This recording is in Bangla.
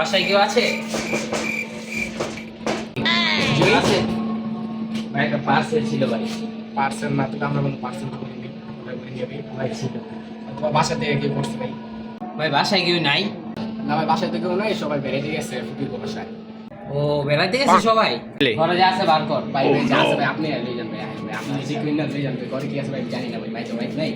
বাসায় কেউ আছে? আছে ভাই, একটা পার্সেল ছিল ভাই। পার্সেল না, তুমি আমরা কোনো পার্সেল তো করিনি, ওটা করে নিয়ে ভাই ছিল তোমার বাসা থেকে কেউ করছে ভাই? ভাই, বাসায় কেউ নাই? না ভাই, বাসায় থেকে কেউ নাই, সবাই বেড়াইতে গেছে ফুপির বাসায়। ও, বেড়াইতে গেছে সবাই? ঘরে যা আছে বার কর। ভাই ভাই যা আছে ভাই আপনি লই যান ভাই, আপনি যে কুইন না লই যান ভাই, ঘরে কি আছে ভাই জানি না ভাই, ভাই তো ভাই নাই।